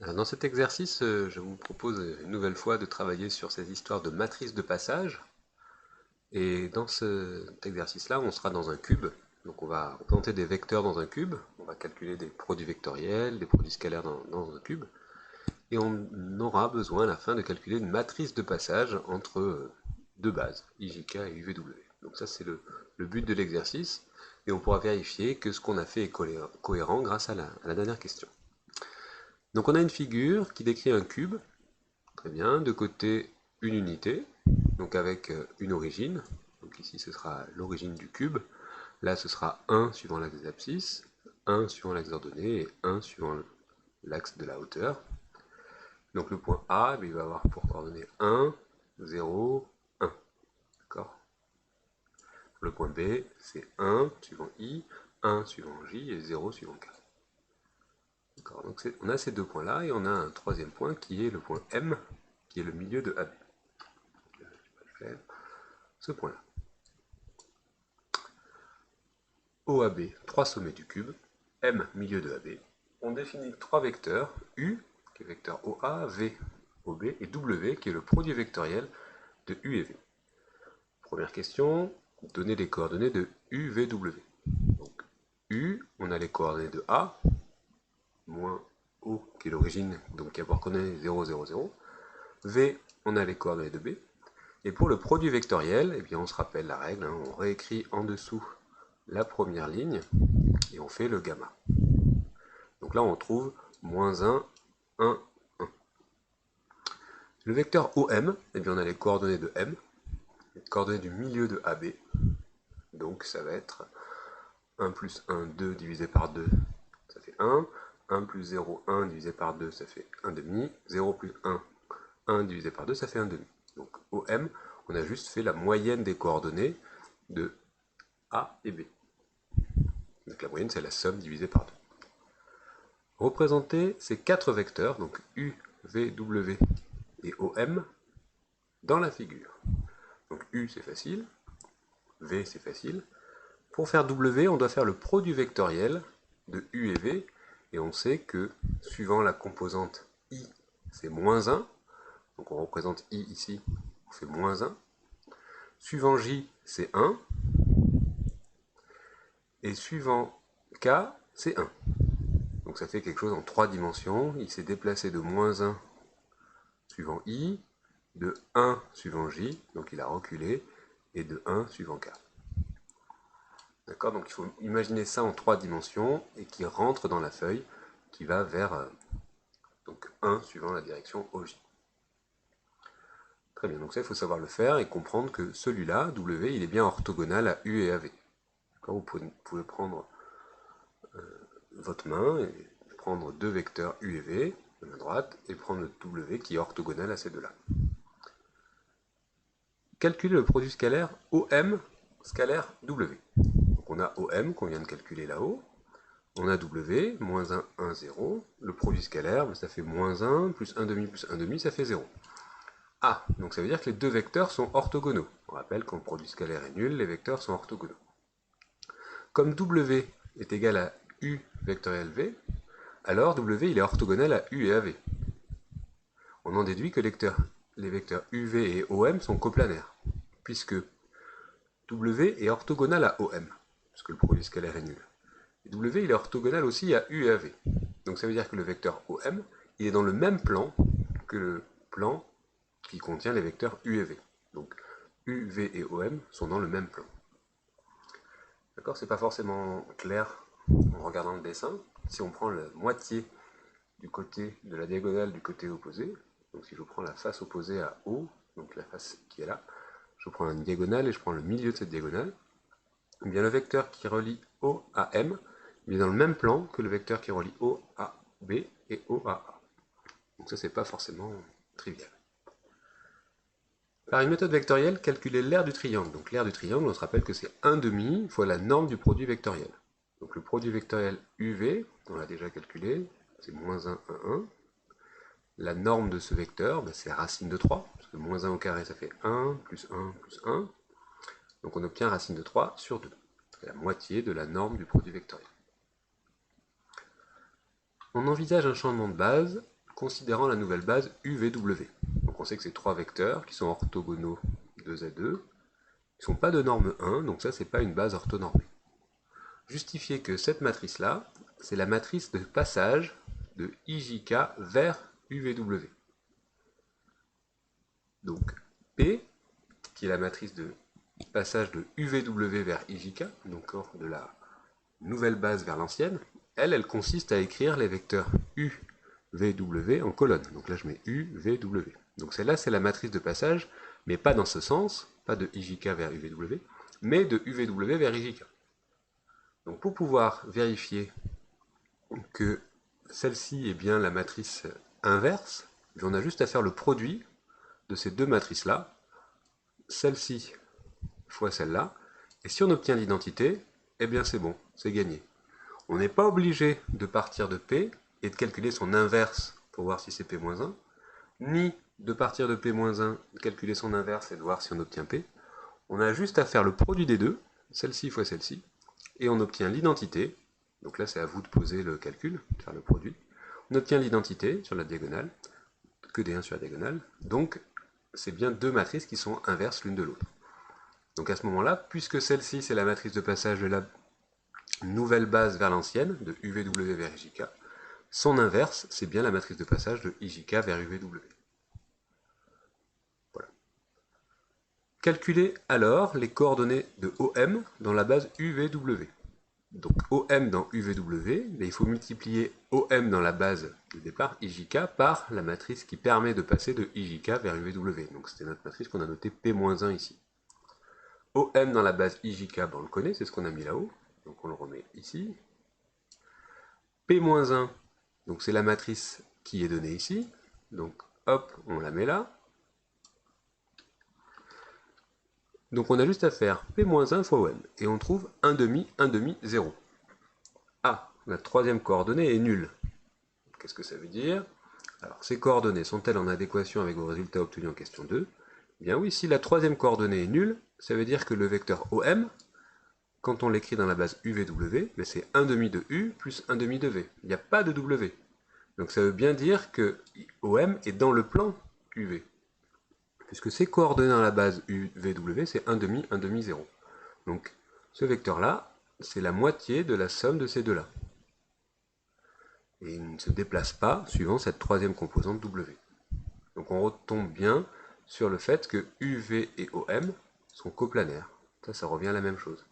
Alors, dans cet exercice, je vous propose une nouvelle fois de travailler sur ces histoires de matrices de passage. Et dans cet exercice-là, on sera dans un cube. Donc on va représenter des vecteurs dans un cube. On va calculer des produits vectoriels, des produits scalaires dans un cube. Et on aura besoin à la fin de calculer une matrice de passage entre deux bases, IJK et UVW. Donc ça c'est le but de l'exercice. Et on pourra vérifier que ce qu'on a fait est cohérent grâce à la dernière question. Donc on a une figure qui décrit un cube. Très bien, de côté une unité, donc avec une origine, donc ici ce sera l'origine du cube, là ce sera 1 suivant l'axe des abscisses, 1 suivant l'axe ordonné et 1 suivant l'axe de la hauteur. Donc le point A, il va avoir pour coordonnées 1, 0, 1. D'accord. Le point B, c'est 1 suivant I, 1 suivant J et 0 suivant K. D'accord. Donc on a ces deux points-là et on a un troisième point qui est le point M, qui est le milieu de AB. Je vais faire ce point-là. OAB, trois sommets du cube, M, milieu de AB. On définit trois vecteurs, U, qui est vecteur OA, V, OB, et W, qui est le produit vectoriel de U et V. Première question, donner les coordonnées de U, V, W. Donc, U, on a les coordonnées de A, moins O, qui est l'origine, donc qui a pour coordonnées 0, 0, 0. V, on a les coordonnées de B. Et pour le produit vectoriel, eh bien, on se rappelle la règle, on réécrit en dessous la première ligne, et on fait le gamma. Donc là, on trouve moins 1, 1, 1. Le vecteur OM, eh bien, on a les coordonnées de M, les coordonnées du milieu de AB. Donc ça va être 1 plus 1, 2 divisé par 2, ça fait 1. 1 plus 0, 1 divisé par 2, ça fait 1 demi. 0 plus 1, 1 divisé par 2, ça fait 1 demi. Donc OM, on a juste fait la moyenne des coordonnées de A et B. Donc la moyenne, c'est la somme divisée par 2. Représenter ces quatre vecteurs, donc U, V, W et OM, dans la figure. Donc U, c'est facile. V, c'est facile. Pour faire W, on doit faire le produit vectoriel de U et V. Et on sait que, suivant la composante I, c'est moins 1. Donc on représente I ici, on fait moins 1. Suivant J, c'est 1. Et suivant K, c'est 1. Donc ça fait quelque chose en 3 dimensions. Il s'est déplacé de moins 1 suivant I, de 1 suivant J, donc il a reculé, et de 1 suivant K. D'accord. Donc il faut imaginer ça en 3 dimensions, et qui rentre dans la feuille, qui va vers donc 1 suivant la direction OJ. Très bien, donc ça il faut savoir le faire, et comprendre que celui-là, W, il est bien orthogonal à U et à V. Vous pouvez prendre votre main, et prendre deux vecteurs U et V, de la droite, et prendre le W qui est orthogonal à ces deux-là. Calculer le produit scalaire OM scalaire W. Donc on a OM qu'on vient de calculer là-haut. On a W, moins 1, 1, 0. Le produit scalaire, ça fait moins 1, plus 1 demi, plus 1 demi, ça fait 0. Ah, donc ça veut dire que les deux vecteurs sont orthogonaux. On rappelle quand le produit scalaire est nul, les vecteurs sont orthogonaux. Comme W est égal à U vectoriel V, alors W il est orthogonal à U et à V. On en déduit que les vecteurs UV et OM sont coplanaires, puisque W est orthogonal à OM, puisque le produit scalaire est nul. Et W il est orthogonal aussi à U et à V. Donc ça veut dire que le vecteur OM il est dans le même plan que le plan qui contient les vecteurs U et V. Donc U, V et OM sont dans le même plan. D'accord, c'est pas forcément clair en regardant le dessin. Si on prend la moitié du côté de la diagonale du côté opposé, donc si je prends la face opposée à O, donc la face qui est là, je prends une diagonale et je prends le milieu de cette diagonale, eh bien le vecteur qui relie O à M, il est dans le même plan que le vecteur qui relie O à B et O à A. Donc ça c'est pas forcément trivial. Par une méthode vectorielle, calculer l'aire du triangle. Donc l'aire du triangle, on se rappelle que c'est 1 demi fois la norme du produit vectoriel. Donc le produit vectoriel UV, on l'a déjà calculé, c'est moins 1, 1, 1. La norme de ce vecteur, c'est racine de 3, parce que moins 1 au carré, ça fait 1, plus 1, plus 1. Donc on obtient racine de 3 sur 2. C'est la moitié de la norme du produit vectoriel. On envisage un changement de base considérant la nouvelle base UVW. Donc on sait que c'est trois vecteurs qui sont orthogonaux 2 à 2, qui ne sont pas de norme 1, donc ça c'est pas une base orthonormée. Justifier que cette matrice-là, c'est la matrice de passage de IJK vers UVW. Donc P, qui est la matrice de passage de UVW vers IJK, donc de la nouvelle base vers l'ancienne, elle consiste à écrire les vecteurs UVW en colonne. Donc là je mets UVW. Donc celle-là c'est la matrice de passage, mais pas dans ce sens, pas de IJK vers UVW, mais de UVW vers IJK. Donc pour pouvoir vérifier que celle-ci est bien la matrice inverse, on a juste à faire le produit de ces deux matrices-là, celle-ci fois celle-là, et si on obtient l'identité, eh bien c'est bon, c'est gagné. On n'est pas obligé de partir de P et de calculer son inverse pour voir si c'est P-1, ni de partir de P-1, de calculer son inverse et de voir si on obtient P. On a juste à faire le produit des deux, celle-ci fois celle-ci, et on obtient l'identité. Donc là c'est à vous de poser le calcul, de faire le produit. On obtient l'identité sur la diagonale, que des 1 sur la diagonale, donc c'est bien deux matrices qui sont inverses l'une de l'autre. Donc à ce moment-là, puisque celle-ci c'est la matrice de passage de la nouvelle base vers l'ancienne, de UVW vers IJK, son inverse c'est bien la matrice de passage de IJK vers UVW. Voilà. Calculez alors les coordonnées de OM dans la base UVW. Donc OM dans UVW, il faut multiplier OM dans la base de départ, IJK, par la matrice qui permet de passer de IJK vers UVW. Donc c'était notre matrice qu'on a notée P-1 ici. OM dans la base IJK, ben on le connaît, c'est ce qu'on a mis là-haut. Donc on le remet ici. P-1, donc c'est la matrice qui est donnée ici. Donc hop, on la met là. Donc on a juste à faire P-1 fois OM. Et on trouve 1 demi, 1 demi, 0. Ah, la troisième coordonnée est nulle. Qu'est-ce que ça veut dire? Alors ces coordonnées sont-elles en adéquation avec vos résultats obtenus en question 2? Eh bien oui, si la troisième coordonnée est nulle, ça veut dire que le vecteur OM, quand on l'écrit dans la base UVW, c'est 1 demi de U plus 1 demi de V. Il n'y a pas de W. Donc ça veut bien dire que OM est dans le plan UV. Puisque ces coordonnées dans la base UVW, c'est 1 demi, 1 demi, 0. Donc ce vecteur-là, c'est la moitié de la somme de ces deux-là. Et il ne se déplace pas suivant cette troisième composante W. Donc on retombe bien sur le fait que UV et OM sont coplanaires. Ça revient à la même chose.